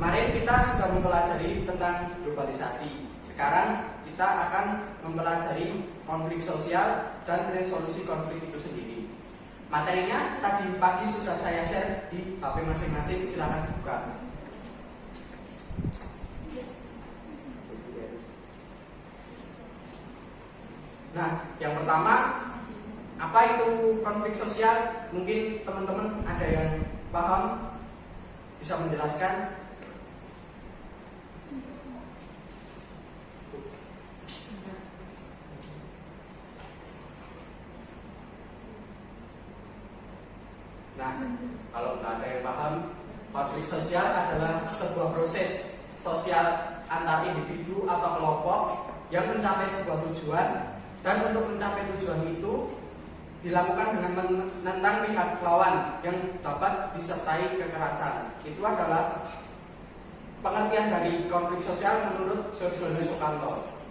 Kemarin kita sudah mempelajari tentang globalisasi. Sekarang kita akan mempelajari konflik sosial dan resolusi konflik itu sendiri. Materinya tadi pagi sudah saya share di HP masing-masing, silakan buka. Nah, yang pertama, apa itu konflik sosial? Mungkin teman-teman ada yang paham, bisa menjelaskan? Nah, kalau nggak ada yang paham, konflik sosial adalah sebuah proses sosial antar individu atau kelompok yang mencapai sebuah tujuan, dan untuk mencapai tujuan itu dilakukan dengan menentang pihak lawan yang dapat disertai kekerasan. Itu adalah pengertian dari konflik sosial menurut George Sukanto.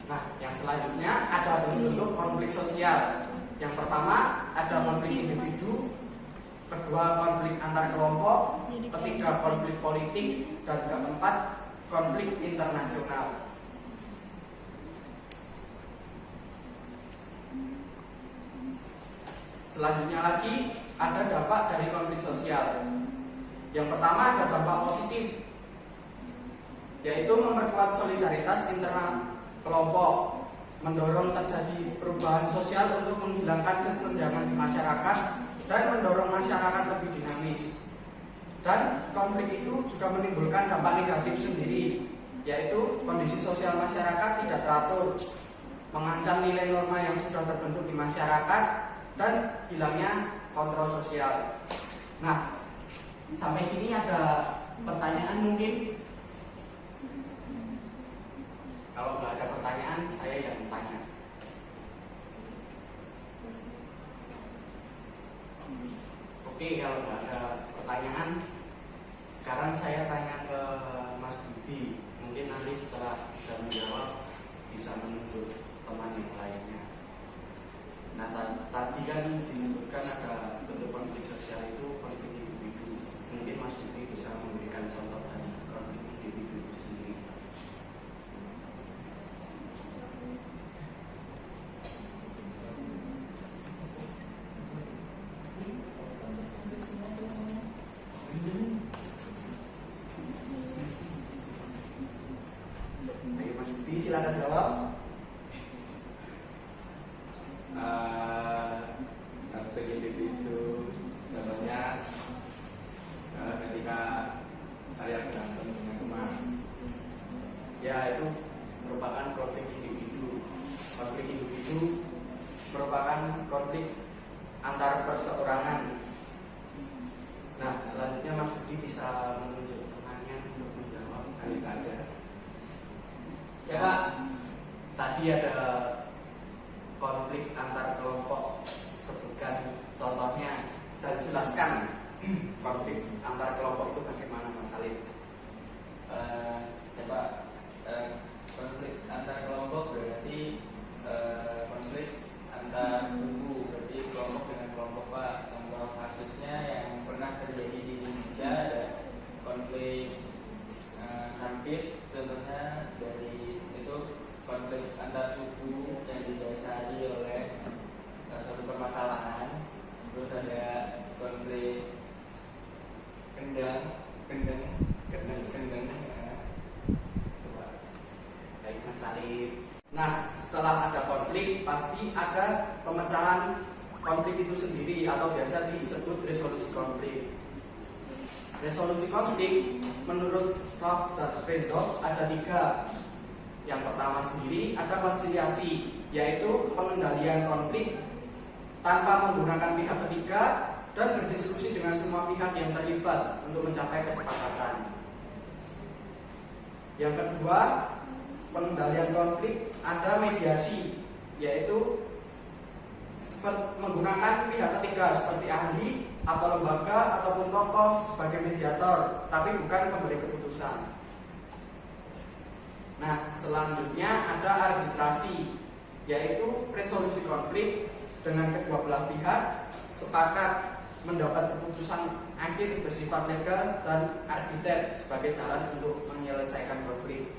Nah, yang selanjutnya ada bentuk konflik sosial. Yang pertama ada konflik individu, kedua konflik antar kelompok, ketiga konflik politik, dan keempat konflik internasional. Selanjutnya lagi ada dampak dari konflik sosial. Yang pertama ada dampak positif, yaitu memperkuat solidaritas internal kelompok, mendorong terjadi perubahan sosial untuk menghilangkan kesenjangan di masyarakat dan mendorong masyarakat lebih dinamis. Dan konflik itu juga menimbulkan dampak negatif sendiri, yaitu kondisi sosial masyarakat tidak teratur, mengancam nilai norma yang sudah terbentuk di masyarakat, dan hilangnya kontrol sosial. Nah, sampai sini ada pertanyaan mungkin? Kalau nggak ada pertanyaan, saya yang tanya. Oke, kalau nggak ada pertanyaan, sekarang saya tanya ke Mas Budi. Mungkin nanti setelah bisa menjawab, bisa menunjuk teman yang lainnya. Nah, tadi kan disebutkan ada bentuk konflik sosial itu konflik individu. Mungkin Mas Budi bisa memberikan contoh dari konflik individu itu sendiri. Silakan jawab. Konflik individu contohnya ketika saya berantem dengan teman, Ya, itu merupakan konflik individu. Konflik individu merupakan konflik antar perseorangan. Nah, selanjutnya Mas Budi bisa menunjuk temannya untuk menjawab. itu aja. Ya Pak, tadi ada konflik antar kelompok, sebutkan contohnya dan jelaskan konflik antar kelompok itu bagaimana Mas Salim. Ya Pak, konflik antar kelompok berarti konflik antar suku, berarti kelompok dengan kelompok Pak. Contoh kasusnya yang pernah terjadi di Indonesia ada konflik hampir, contohnya dari itu konflik antar suku yang didasari oleh suatu permasalahan. Terus ada konflik kendeng. Baik Mas Salim. Nah, setelah ada konflik pasti ada pemecahan konflik itu sendiri atau biasa disebut resolusi konflik. Resolusi konflik menurut Prof. dan Randolph ada 3. Yang pertama sendiri ada konsiliasi, yaitu pengendalian konflik tanpa menggunakan pihak ketiga dan berdiskusi dengan semua pihak yang terlibat untuk mencapai kesepakatan. Yang kedua, pengendalian konflik ada mediasi, yaitu menggunakan pihak ketiga seperti ahli atau lembaga ataupun tokoh sebagai mediator, tapi bukan pemberi keputusan. Nah, selanjutnya ada arbitrasi, yaitu resolusi konflik dengan kedua belah pihak sepakat mendapat keputusan akhir bersifat legal dan arbiter sebagai jalan untuk menyelesaikan konflik.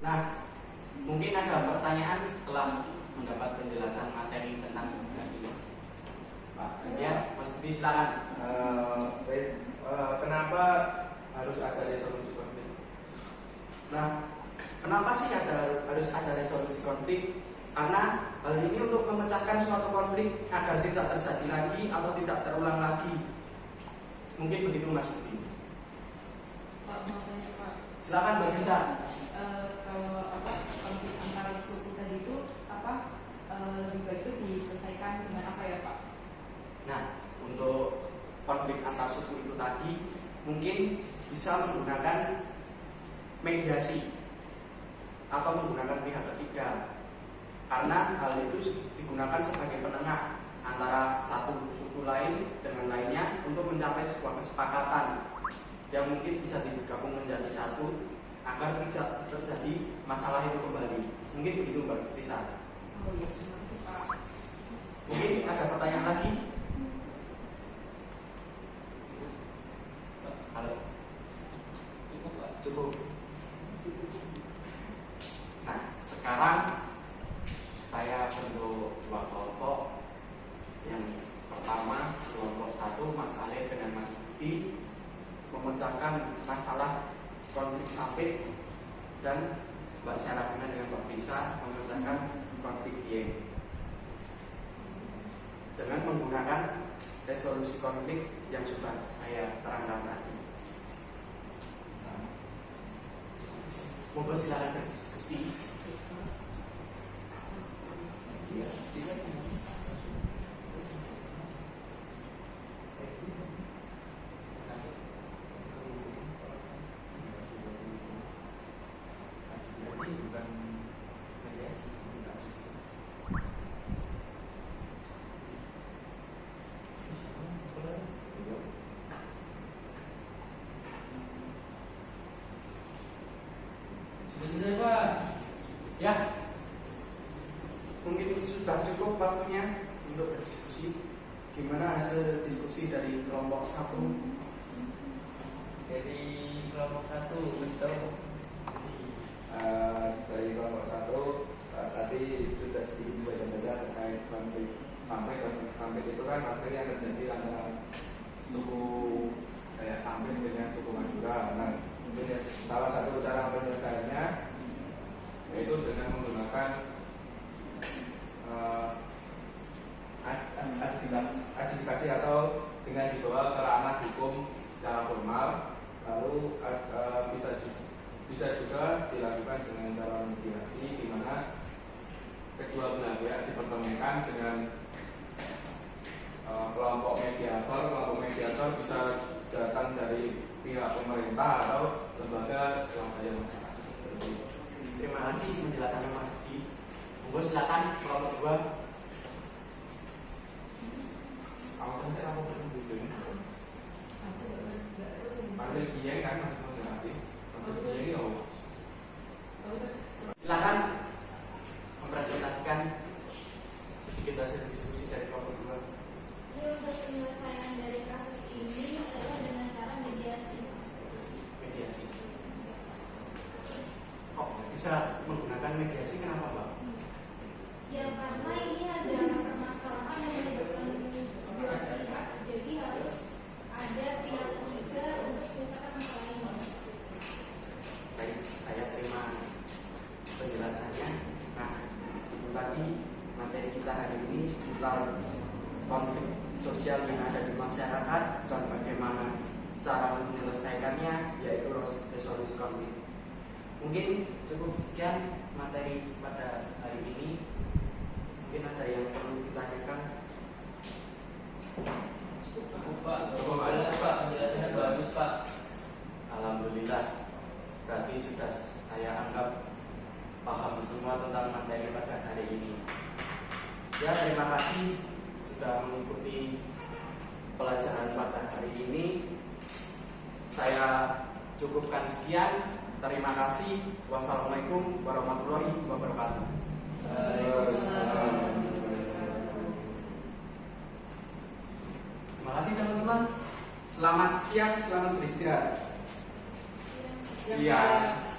Nah, mungkin ada pertanyaan setelah mendapat penjelasan materi tentang ini. Pak, ya, Mas Budi silakan. Kenapa harus ada resolusi konflik? Nah, kenapa sih harus ada resolusi konflik? Karena hal ini untuk memecahkan suatu konflik agar tidak terjadi lagi atau tidak terulang lagi. Mungkin begitu Mas Budi. Pak, mau tanya Pak. Silakan Mbak Bisa. Kalau konflik antar suku tadi itu lebih baik itu diselesaikan dengan apa ya Pak? Nah, untuk konflik antar suku itu tadi mungkin bisa menggunakan mediasi atau menggunakan pihak ketiga, karena hal itu digunakan sebagai penengah antara satu suku lain dengan lainnya untuk mencapai sebuah kesepakatan yang mungkin bisa digabung menjadi satu agar tidak terjadi masalah itu kembali. Mungkin begitu Mbak Risa. Oh iya, terima kasih Pak. Mungkin ada pertanyaan lagi? Halo. Cukup Pak. Cukup. Nah, sekarang saya bentuk dua kelompok. Yang pertama, kelompok 1 Mas Ale dengan Mas Budi memecahkan masalah konflik sapik, dan Mbak Syarafina dengan Mbak Risa memecahkan konflik Dieng dengan menggunakan resolusi konflik yang sudah saya terangkan tadi. Monggo silakan berdiskusi. Iya, tidak. Bukan mediasi. Selesai Pak. Ya, mungkin sudah cukup waktunya untuk berdiskusi. Gimana hasil diskusi dari kelompok 1? Dari kelompok 1 Mister. Dari kelompok 1 tadi sudah sedikit baca-baca terkait konflik konflik itu kan konflik yang terjadi antara suku kayak Samping dengan suku Madura. Nah, mungkin salah satu cara penyelesaiannya yaitu dengan menggunakan adjudikasi atau dengan dibawa ke ranah hukum secara formal, lalu bisa juga dilakukan dengan cara mediasi, di mana kedua belah pihak dipertemukan dengan kelompok mediator bisa datang dari pihak pemerintah atau lembaga swadaya masyarakat. Terima kasih penjelasannya Mas Budi. Monggo silakan kelompok 2. Kawasan saya apa betul? Panggil Dieng kan masih mengerti. Panggil Dieng ya. Silakan mempresentasikan sedikit hasil diskusi dari kelompok 2. Jadi untuk penyelesaian dari kasus ini adalah dengan cara mediasi. Mediasi. Kok bisa menggunakan mediasi? Kenapa Pak? Ya karena ini ada permasalahan yang melibatkan dua pihak, jadi harus ada pihak ketiga untuk menyelesaikan masalah ini. Baik, saya terima penjelasannya. Nah, itu tadi materi kita hari ini seputar konflik sosial yang ada di masyarakat dan bagaimana cara menyelesaikannya, yaitu resolusi konflik. Mungkin cukup sekian materi pada hari ini. Mungkin ada yang perlu ditanyakan. Cukup Pak. Cukup, Pak. Jelas Pak, penjelasannya bagus Pak. Alhamdulillah, berarti sudah saya anggap paham semua tentang materi pada hari ini. Ya, terima kasih sudah mengikuti pelajaran pada hari ini. Saya cukupkan sekian. Terima kasih. Wassalamualaikum warahmatullahi wabarakatuh. Waalaikumsalam. siang, selamat beristirahat. Yang Siang.